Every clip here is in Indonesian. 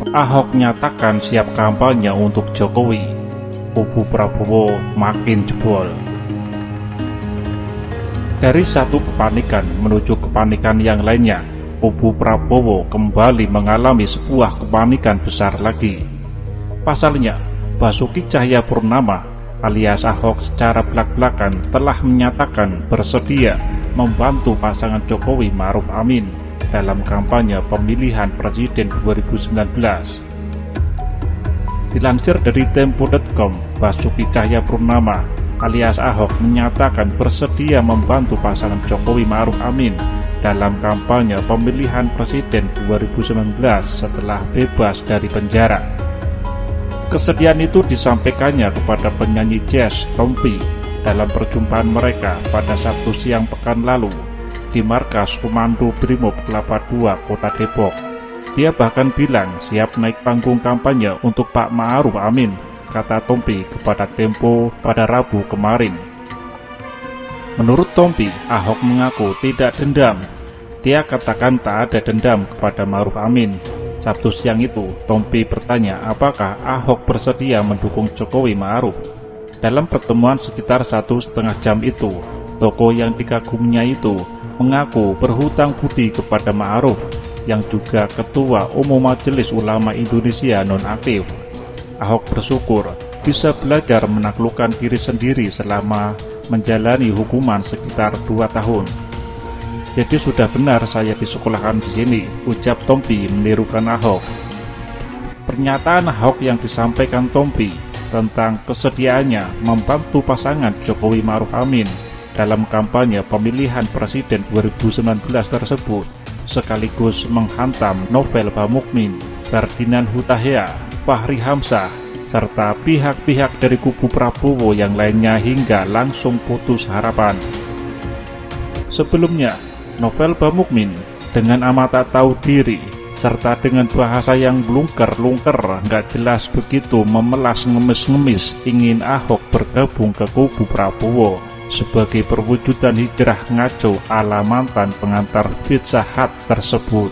Ahok nyatakan siap kampanye untuk Jokowi. Kubu Prabowo makin jebol. Dari satu kepanikan menuju kepanikan yang lainnya, kubu Prabowo kembali mengalami sebuah kepanikan besar lagi. Pasalnya, Basuki Cahayapurnama alias Ahok secara belak-belakan telah menyatakan bersedia membantu pasangan Jokowi Ma'ruf Amin dalam kampanye pemilihan presiden 2019. Dilansir dari Tempo.com, Basuki Cahayapurnama alias Ahok menyatakan bersedia membantu pasangan Jokowi Ma'ruf Amin dalam kampanye pemilihan presiden 2019 setelah bebas dari penjara. Kesediaan itu disampaikannya kepada penyanyi jazz Tompi dalam perjumpaan mereka pada Sabtu siang pekan lalu di markas Komando Brimob Kelapa II, Kota Depok. Dia bahkan bilang siap naik panggung kampanye untuk Pak Ma'ruf Amin, kata Tompi kepada Tempo pada Rabu kemarin. Menurut Tompi, Ahok mengaku tidak dendam. Dia katakan tak ada dendam kepada Ma'ruf Amin. Sabtu siang itu, Tompi bertanya apakah Ahok bersedia mendukung Jokowi Ma'ruf. Dalam pertemuan sekitar 1,5 jam itu, tokoh yang dikaguminya itu mengaku berhutang budi kepada Ma'ruf, yang juga Ketua Umum Majelis Ulama Indonesia nonaktif. Ahok bersyukur bisa belajar menaklukkan diri sendiri selama menjalani hukuman sekitar 2 tahun. Jadi sudah benar saya disekolahkan di sini, ucap Tompi menirukan Ahok. Pernyataan Ahok yang disampaikan Tompi tentang kesediaannya membantu pasangan Jokowi Ma'ruf Amin dalam kampanye pemilihan presiden 2019 tersebut sekaligus menghantam Novel Bamukmin, Ferdinand Hutahian, Fahri Hamzah, serta pihak-pihak dari kubu Prabowo yang lainnya hingga langsung putus harapan. Sebelumnya, Novel Bamukmin dengan amat tak tahu diri serta dengan bahasa yang blungker-lungker nggak jelas begitu memelas ngemis-ngemis ingin Ahok bergabung ke kubu Prabowo sebagai perwujudan hijrah ngaco ala mantan pengantar Pizza Hut tersebut.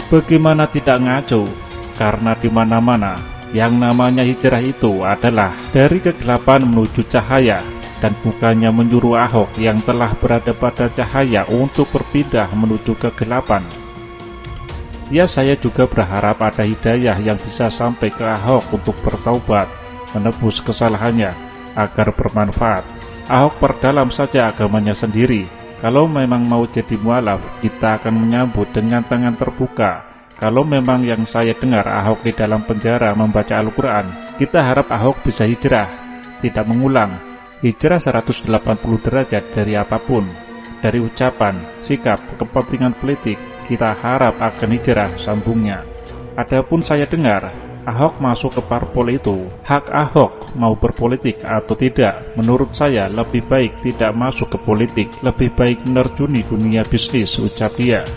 Bagaimana tidak ngaco? Karena di mana-mana yang namanya hijrah itu adalah dari kegelapan menuju cahaya, dan bukannya menyuruh Ahok yang telah berada pada cahaya untuk berpindah menuju kegelapan. Ya, saya juga berharap ada hidayah yang bisa sampai ke Ahok untuk bertaubat, menebus kesalahannya, agar bermanfaat. Ahok perdalam saja agamanya sendiri. Kalau memang mau jadi mualaf, kita akan menyambut dengan tangan terbuka. Kalau memang yang saya dengar Ahok di dalam penjara membaca Al-Quran, kita harap Ahok bisa hijrah, tidak mengulang. Hijrah 180 derajat dari apapun, dari ucapan, sikap, kepentingan politik, kita harap akan hijrah, sambungnya. Adapun saya dengar, Ahok masuk ke parpol itu, hak Ahok mau berpolitik atau tidak. Menurut saya lebih baik tidak masuk ke politik, lebih baik menerjuni dunia bisnis, ucap dia.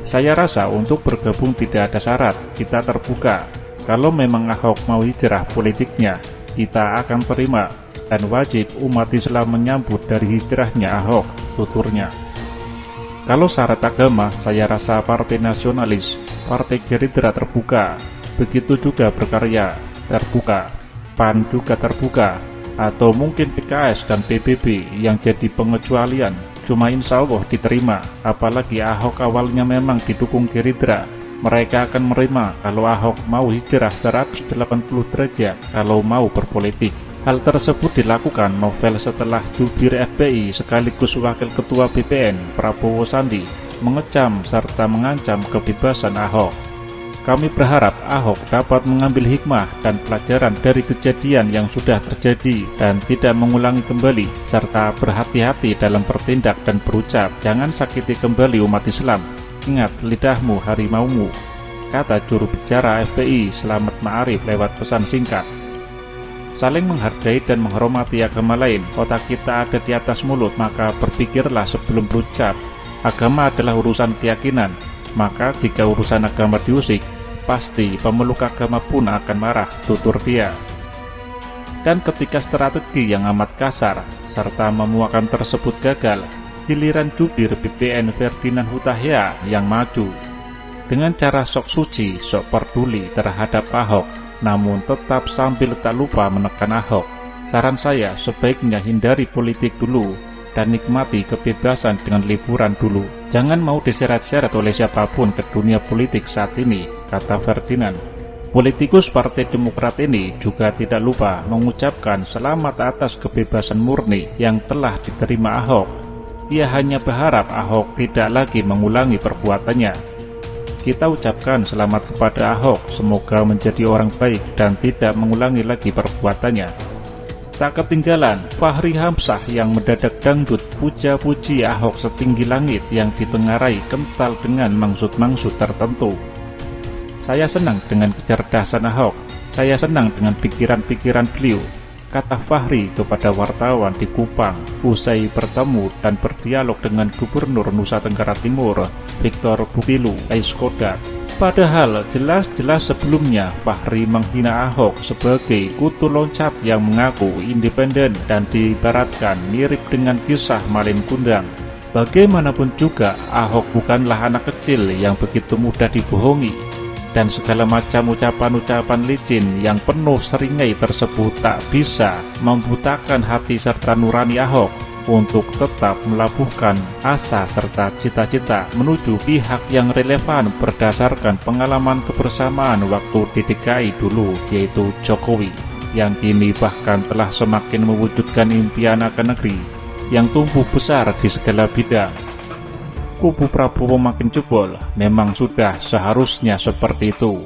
Saya rasa untuk bergabung tidak ada syarat, kita terbuka. Kalau memang Ahok mau hijrah politiknya, kita akan terima. Dan wajib umat Islam menyambut dari hijrahnya Ahok, tuturnya. Kalau syarat agama, saya rasa Partai Nasionalis, Partai Gerindra terbuka, begitu juga Berkarya terbuka, PAN juga terbuka, atau mungkin PKS dan PBB yang jadi pengecualian, cuma insya Allah diterima. Apalagi Ahok awalnya memang didukung Gerindra, mereka akan menerima kalau Ahok mau hijrah 180 derajat kalau mau berpolitik. Hal tersebut dilakukan Novel setelah jubir FPI sekaligus Wakil Ketua BPN Prabowo Sandi mengecam serta mengancam kebebasan Ahok. Kami berharap Ahok dapat mengambil hikmah dan pelajaran dari kejadian yang sudah terjadi dan tidak mengulangi kembali, serta berhati-hati dalam bertindak dan berucap. Jangan sakiti kembali umat Islam. Ingat lidahmu harimaumu, kata juru bicara FPI Slamet Ma'arif lewat pesan singkat. Saling menghargai dan menghormati agama lain. Otak kita ada di atas mulut, maka berpikirlah sebelum berucap. Agama adalah urusan keyakinan, maka jika urusan agama diusik, pasti pemeluk agama pun akan marah, tutur dia. Dan ketika strategi yang amat kasar serta memuakan tersebut gagal, giliran jubir BPN Ferdinand Hutahian yang maju. dengan cara sok suci, sok peduli terhadap Ahok, namun tetap sambil tak lupa menekan Ahok. Saran saya, sebaiknya hindari politik dulu dan nikmati kebebasan dengan liburan dulu. Jangan mau diseret-seret oleh siapapun ke dunia politik saat ini, kata Ferdinand. Politikus Partai Demokrat ini juga tidak lupa mengucapkan selamat atas kebebasan murni yang telah diterima Ahok. Ia hanya berharap Ahok tidak lagi mengulangi perbuatannya. Kita ucapkan selamat kepada Ahok, semoga menjadi orang baik dan tidak mengulangi lagi perbuatannya. Tak ketinggalan, Fachri Hamzah yang mendadak dangdut puja-puji Ahok setinggi langit yang ditengarai kental dengan maksud-maksud tertentu. Saya senang dengan kecerdasan Ahok, saya senang dengan pikiran-pikiran beliau, kata Fachri kepada wartawan di Kupang usai bertemu dan berdialog dengan Gubernur Nusa Tenggara Timur, Victor Bukilu Aiskodat. Padahal jelas-jelas sebelumnya Fachri menghina Ahok sebagai kutu loncat yang mengaku independen dan diibaratkan mirip dengan kisah Malin Kundang. Bagaimanapun juga, Ahok bukanlah anak kecil yang begitu mudah dibohongi, dan segala macam ucapan-ucapan licin yang penuh seringai tersebut tak bisa membutakan hati serta nurani Ahok untuk tetap melabuhkan asa serta cita-cita menuju pihak yang relevan berdasarkan pengalaman kebersamaan waktu di DKI dulu, yaitu Jokowi, yang kini bahkan telah semakin mewujudkan impian akan negeri yang tumbuh besar di segala bidang. Kubu Prabowo makin jebol, memang sudah seharusnya seperti itu.